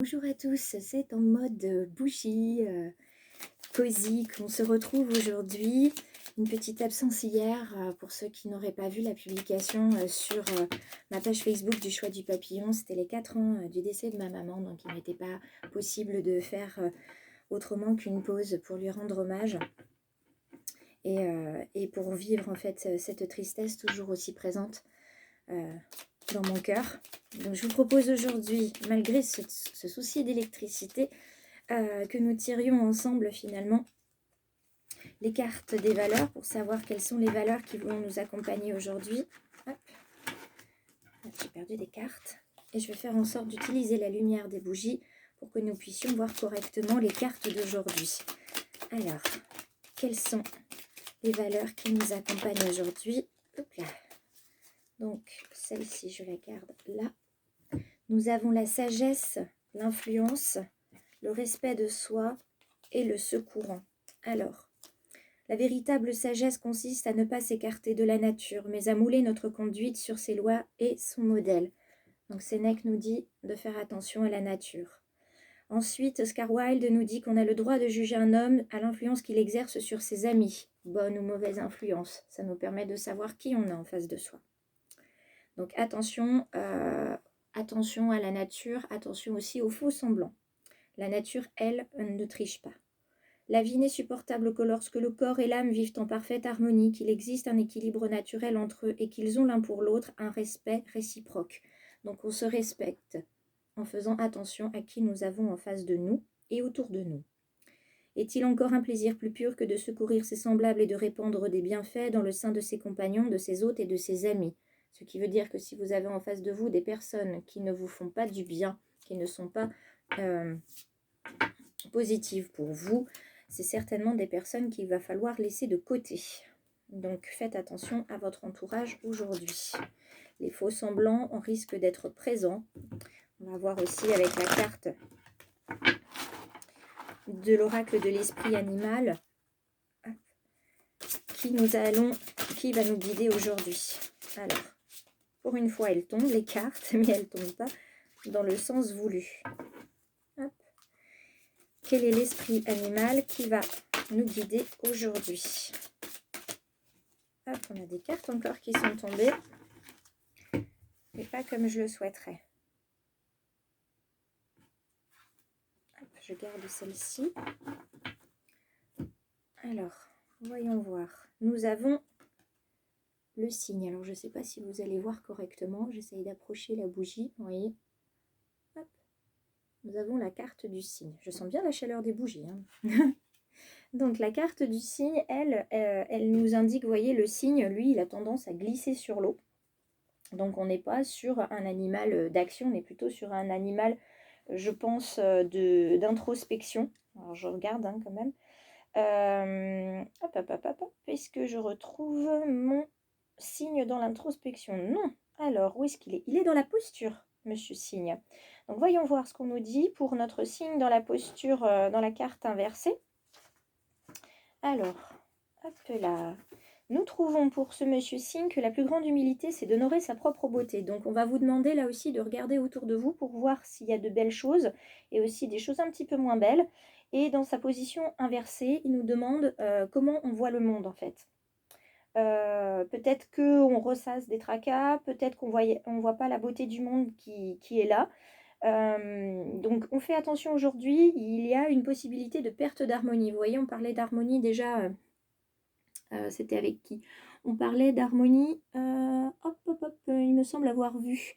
Bonjour à tous, c'est en mode bougie, cosy qu'on se retrouve aujourd'hui. Une petite absence hier pour ceux qui n'auraient pas vu la publication sur ma page Facebook du choix du papillon. C'était les 4 ans du décès de ma maman, donc il n'était pas possible de faire autrement qu'une pause pour lui rendre hommage et pour vivre en fait cette tristesse toujours aussi présente dans mon cœur. Donc je vous propose aujourd'hui, malgré ce souci d'électricité, que nous tirions ensemble finalement les cartes des valeurs pour savoir quelles sont les valeurs qui vont nous accompagner aujourd'hui. J'ai perdu des cartes et je vais faire en sorte d'utiliser la lumière des bougies pour que nous puissions voir correctement les cartes d'aujourd'hui. Alors, quelles sont les valeurs qui nous accompagnent aujourd'hui? Hop là. Donc, celle-ci, je la garde là. Nous avons la sagesse, l'influence, le respect de soi et le secourant. Alors, la véritable sagesse consiste à ne pas s'écarter de la nature, mais à mouler notre conduite sur ses lois et son modèle. Donc Sénèque nous dit de faire attention à la nature. Ensuite, Oscar Wilde nous dit qu'on a le droit de juger un homme à l'influence qu'il exerce sur ses amis. Bonne ou mauvaise influence. Ça nous permet de savoir qui on a en face de soi. Donc attention à la nature, attention aussi aux faux semblants. La nature, elle, ne triche pas. La vie n'est supportable que lorsque le corps et l'âme vivent en parfaite harmonie, qu'il existe un équilibre naturel entre eux et qu'ils ont l'un pour l'autre un respect réciproque. Donc on se respecte en faisant attention à qui nous avons en face de nous et autour de nous. Est-il encore un plaisir plus pur que de secourir ses semblables et de répandre des bienfaits dans le sein de ses compagnons, de ses hôtes et de ses amis? Ce qui veut dire que si vous avez en face de vous des personnes qui ne vous font pas du bien, qui ne sont pas positives pour vous, c'est certainement des personnes qu'il va falloir laisser de côté. Donc faites attention à votre entourage aujourd'hui. Les faux semblants, on risque d'être présents. On va voir aussi avec la carte de l'oracle de l'esprit animal qui va nous guider aujourd'hui. Alors, pour une fois, elles tombent, les cartes, mais elles ne tombent pas dans le sens voulu. Hop. Quel est l'esprit animal qui va nous guider aujourd'hui? Hop, on a des cartes encore qui sont tombées, mais pas comme je le souhaiterais. Hop, je garde celle-ci. Alors, voyons voir. Nous avons le signe. Alors, je ne sais pas si vous allez voir correctement. J'essaye d'approcher la bougie. Vous voyez. Hop. Nous avons la carte du signe. Je sens bien la chaleur des bougies. Hein. Donc, la carte du signe, elle nous indique, vous voyez, le signe, lui, il a tendance à glisser sur l'eau. Donc, on n'est pas sur un animal d'action, on est plutôt sur un animal, je pense, d'introspection. Alors, je regarde hein, quand même. Est-ce que je retrouve mon signe dans l'introspection? Non. Alors, où est-ce qu'il est? Il est dans la posture, monsieur signe. Donc, voyons voir ce qu'on nous dit pour notre signe dans la posture, dans la carte inversée. Alors, hop là. Nous trouvons pour ce monsieur signe que la plus grande humilité, c'est d'honorer sa propre beauté. Donc, on va vous demander là aussi de regarder autour de vous pour voir s'il y a de belles choses et aussi des choses un petit peu moins belles. Et dans sa position inversée, il nous demande comment on voit le monde en fait. Peut-être qu'on ressasse des tracas, peut-être qu'on ne voit pas la beauté du monde qui est là. Donc on fait attention aujourd'hui, il y a une possibilité de perte d'harmonie. Vous voyez, on parlait d'harmonie déjà, c'était avec qui? On parlait d'harmonie, il me semble avoir vu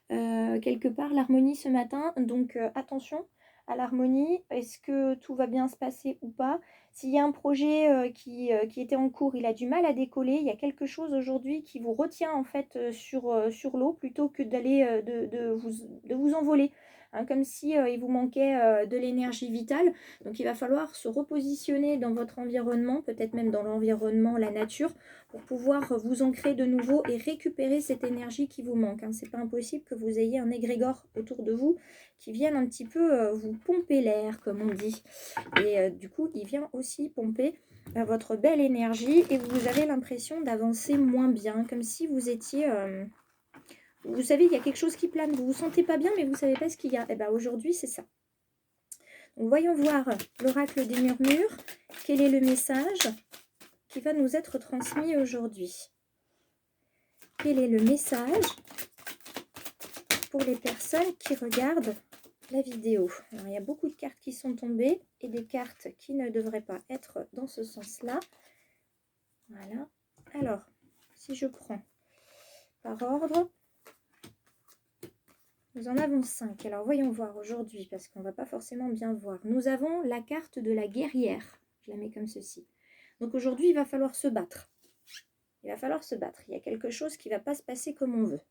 quelque part l'harmonie ce matin. Donc attention à l'harmonie, est-ce que tout va bien se passer ou pas? S'il y a un projet qui était en cours, il a du mal à décoller, il y a quelque chose aujourd'hui qui vous retient en fait sur l'eau plutôt que d'aller de vous envoler. Hein, comme si il vous manquait de l'énergie vitale. Donc il va falloir se repositionner dans votre environnement, peut-être même dans l'environnement, la nature, pour pouvoir vous ancrer de nouveau et récupérer cette énergie qui vous manque. Hein. C'est pas impossible que vous ayez un égrégore autour de vous qui vienne un petit peu vous pomper l'air, comme on dit. Et du coup, il vient aussi pomper votre belle énergie et vous avez l'impression d'avancer moins bien, comme si vous étiez vous savez, il y a quelque chose qui plane, vous vous sentez pas bien, mais vous savez pas ce qu'il y a. Et bien aujourd'hui, c'est ça. Donc voyons voir l'oracle des murmures. Quel est le message qui va nous être transmis aujourd'hui? Quel est le message pour les personnes qui regardent la vidéo? Alors, il y a beaucoup de cartes qui sont tombées et des cartes qui ne devraient pas être dans ce sens-là. Voilà. Alors, si je prends par ordre, nous en avons 5. Alors, voyons voir aujourd'hui, parce qu'on ne va pas forcément bien voir. Nous avons la carte de la guerrière. Je la mets comme ceci. Donc, aujourd'hui, il va falloir se battre. Il va falloir se battre. Il y a quelque chose qui ne va pas se passer comme on veut.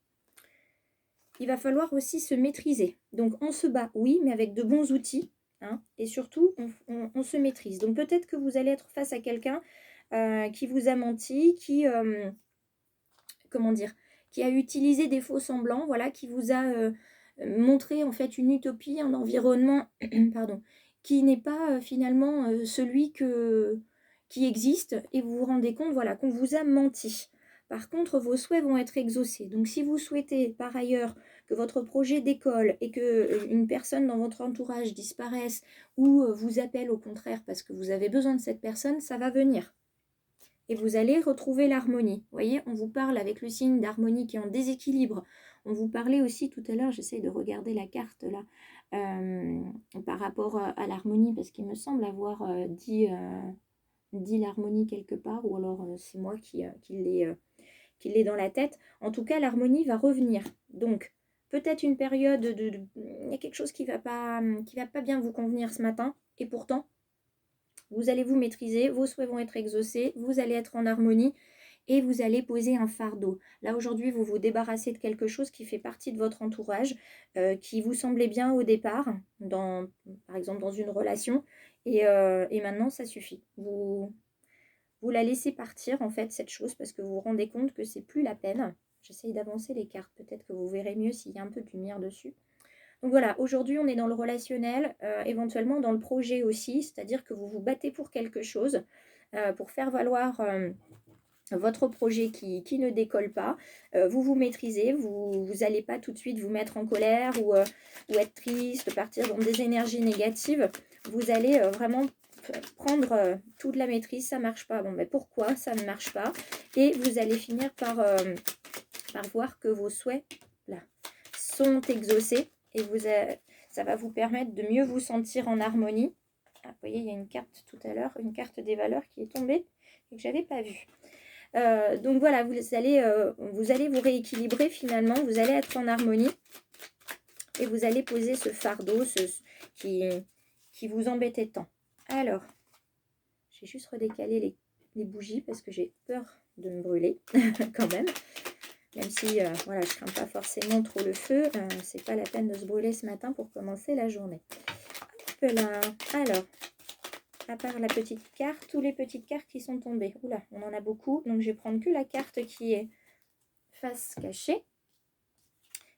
Il va falloir aussi se maîtriser. Donc, on se bat, oui, mais avec de bons outils. Hein, et surtout, on se maîtrise. Donc, peut-être que vous allez être face à quelqu'un qui vous a menti, comment dire, qui a utilisé des faux semblants, voilà, qui vous a montré en fait une utopie, un environnement, pardon, qui n'est pas finalement celui qui existe, et vous vous rendez compte, voilà, qu'on vous a menti. Par contre, vos souhaits vont être exaucés. Donc, si vous souhaitez par ailleurs que votre projet décolle et que une personne dans votre entourage disparaisse ou vous appelle au contraire parce que vous avez besoin de cette personne, ça va venir. Et vous allez retrouver l'harmonie. Vous voyez, on vous parle avec le signe d'harmonie qui est en déséquilibre. On vous parlait aussi tout à l'heure, j'essaie de regarder la carte là, par rapport à l'harmonie, parce qu'il me semble avoir dit l'harmonie quelque part, ou alors c'est moi qui l'ai dans la tête. En tout cas, l'harmonie va revenir. Donc, peut-être une période il y a quelque chose qui va pas bien vous convenir ce matin, et pourtant, vous allez vous maîtriser, vos souhaits vont être exaucés, vous allez être en harmonie et vous allez poser un fardeau. Là, aujourd'hui, vous vous débarrassez de quelque chose qui fait partie de votre entourage, qui vous semblait bien au départ, par exemple dans une relation, et maintenant, ça suffit. Vous la laissez partir, en fait, cette chose, parce que vous vous rendez compte que c'est plus la peine. J'essaye d'avancer les cartes, peut-être que vous verrez mieux s'il y a un peu de lumière dessus. Donc voilà, aujourd'hui on est dans le relationnel, éventuellement dans le projet aussi, c'est-à-dire que vous vous battez pour quelque chose, pour faire valoir votre projet qui ne décolle pas. Vous vous maîtrisez, vous n'allez pas tout de suite vous mettre en colère ou être triste, partir dans des énergies négatives. Vous allez vraiment prendre toute la maîtrise. Ça ne marche pas, bon mais pourquoi ça ne marche pas? Et vous allez finir par voir que vos souhaits là, sont exaucés. Et ça va vous permettre de mieux vous sentir en harmonie. Ah, vous voyez, il y a une carte tout à l'heure, une carte des valeurs qui est tombée et que je n'avais pas vue. Donc voilà, vous allez vous rééquilibrer finalement, vous allez être en harmonie et vous allez poser ce fardeau qui vous embêtait tant. Alors, j'ai juste redécalé les bougies parce que j'ai peur de me brûler quand même. Même si voilà, je ne crains pas forcément trop le feu, c'est pas la peine de se brûler ce matin pour commencer la journée. Hop là. Alors, à part la petite carte, tous les petites cartes qui sont tombées. Oula, on en a beaucoup, donc je vais prendre que la carte qui est face cachée.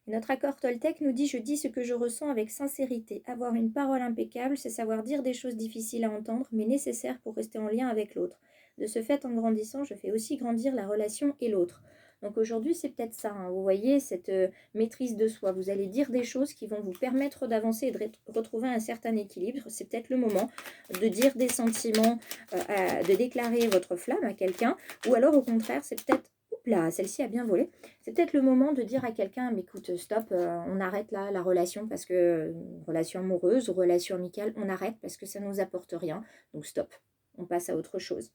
Et notre accord Toltec nous dit « Je dis ce que je ressens avec sincérité. Avoir une parole impeccable, c'est savoir dire des choses difficiles à entendre, mais nécessaires pour rester en lien avec l'autre. De ce fait, en grandissant, je fais aussi grandir la relation et l'autre. » Donc aujourd'hui, c'est peut-être ça, hein. Vous voyez, cette maîtrise de soi. Vous allez dire des choses qui vont vous permettre d'avancer et de retrouver un certain équilibre. C'est peut-être le moment de dire des sentiments, de déclarer votre flamme à quelqu'un. Ou alors, au contraire, c'est peut-être... Là, celle-ci a bien volé. C'est peut-être le moment de dire à quelqu'un, mais écoute, stop, on arrête là la relation parce que, relation amoureuse ou relation amicale, on arrête parce que ça ne nous apporte rien. Donc stop, on passe à autre chose.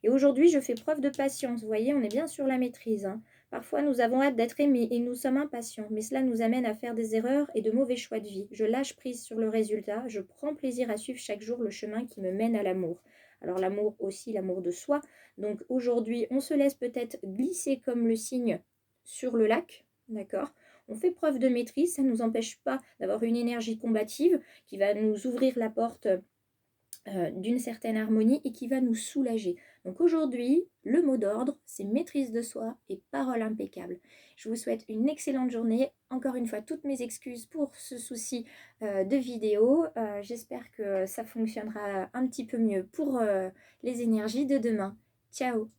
Et aujourd'hui, je fais preuve de patience. Vous voyez, on est bien sur la maîtrise, hein. Parfois, nous avons hâte d'être aimés et nous sommes impatients. Mais cela nous amène à faire des erreurs et de mauvais choix de vie. Je lâche prise sur le résultat. Je prends plaisir à suivre chaque jour le chemin qui me mène à l'amour. Alors l'amour aussi, l'amour de soi. Donc aujourd'hui, on se laisse peut-être glisser comme le cygne sur le lac. D'accord ? On fait preuve de maîtrise. Ça ne nous empêche pas d'avoir une énergie combative qui va nous ouvrir la porte d'une certaine harmonie et qui va nous soulager. Donc aujourd'hui, le mot d'ordre, c'est maîtrise de soi et parole impeccable. Je vous souhaite une excellente journée. Encore une fois, toutes mes excuses pour ce souci de vidéo. J'espère que ça fonctionnera un petit peu mieux pour les énergies de demain. Ciao!